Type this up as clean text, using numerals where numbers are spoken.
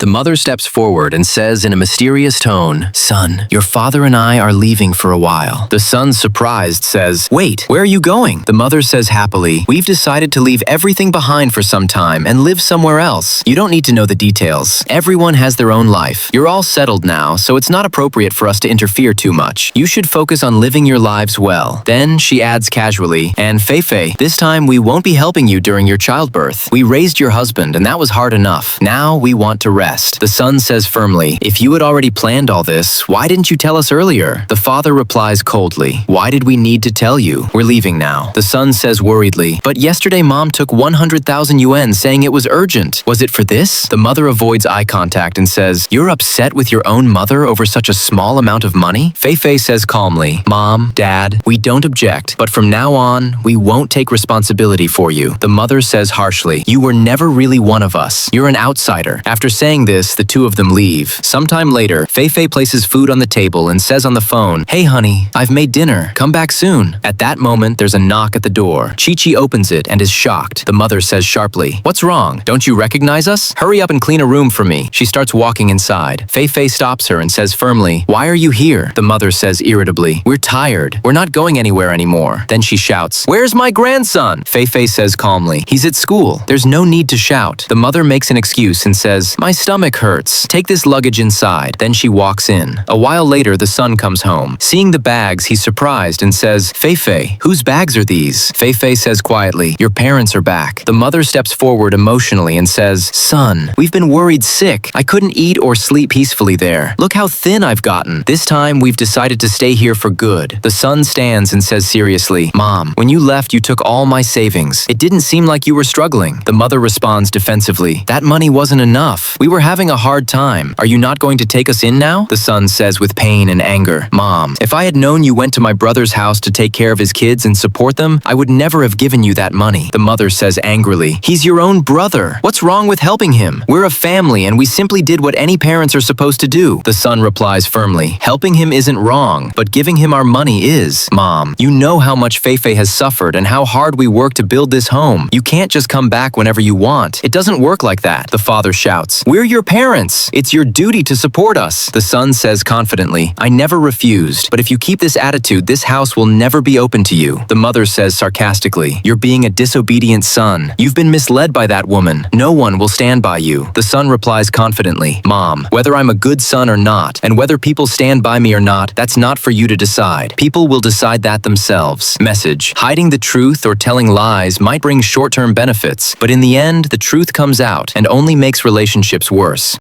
The mother steps forward and says in a mysterious tone, "Son, your father and I are leaving for a while." The son, surprised, says, "Wait, where are you going?" The mother says happily, "We've decided to leave everything behind for some time and live somewhere else. You don't need to know the details. Everyone has their own life. You're all settled now, so it's not appropriate for us to interfere too much. You should focus on living your lives well." Then she adds casually, "And Feifei, this time we won't be helping you during your childbirth. We raised your husband and that was hard enough. Now we want to rest." The son says firmly, "If you had already planned all this, why didn't you tell us earlier?" The father replies coldly, "Why did we need to tell you? We're leaving now." The son says worriedly, "But yesterday mom took 100,000 yuan saying it was urgent. Was it for this?" The mother avoids eye contact and says, "You're upset with your own mother over such a small amount of money?" Feifei says calmly, "Mom, Dad, we don't object, but from now on, we won't take responsibility for you." The mother says harshly, "You were never really one of us. You're an outsider." After saying this, the two of them leave. Sometime later, Feifei places food on the table and says on the phone, "Hey honey, I've made dinner. Come back soon." At that moment, there's a knock at the door. Chi-Chi opens it and is shocked. The mother says sharply, "What's wrong? Don't you recognize us? Hurry up and clean a room for me." She starts walking inside. Feifei stops her and says firmly, "Why are you here?" The mother says irritably, "We're tired. We're not going anywhere anymore." Then she shouts, "Where's my grandson?" Feifei says calmly, "He's at school. There's no need to shout." The mother makes an excuse and says, "My stomach hurts. Take this luggage inside." Then she walks in. A while later, the son comes home. Seeing the bags, he's surprised and says, "Feifei, whose bags are these?" Feifei says quietly, "Your parents are back." The mother steps forward emotionally and says, "Son, we've been worried sick. I couldn't eat or sleep peacefully there. Look how thin I've gotten. This time, we've decided to stay here for good." The son stands and says seriously, "Mom, when you left, you took all my savings. It didn't seem like you were struggling." The mother responds defensively, "That money wasn't enough. We were having a hard time. Are you not going to take us in now?" The son says with pain and anger, "Mom, if I had known you went to my brother's house to take care of his kids and support them, I would never have given you that money." The mother says angrily, "He's your own brother. What's wrong with helping him? We're a family and we simply did what any parents are supposed to do." The son replies firmly, "Helping him isn't wrong, but giving him our money is. Mom, you know how much Feifei has suffered and how hard we worked to build this home. You can't just come back whenever you want. It doesn't work like that." The father shouts, "We're your parents. It's your duty to support us." The son says confidently, "I never refused, but if you keep this attitude, this house will never be open to you." The mother says sarcastically, "You're being a disobedient son. You've been misled by that woman. No one will stand by you." The son replies confidently, "Mom, whether I'm a good son or not, and whether people stand by me or not, that's not for you to decide. People will decide that themselves." Message: hiding the truth or telling lies might bring short-term benefits, but in the end, the truth comes out and only makes relationships worse.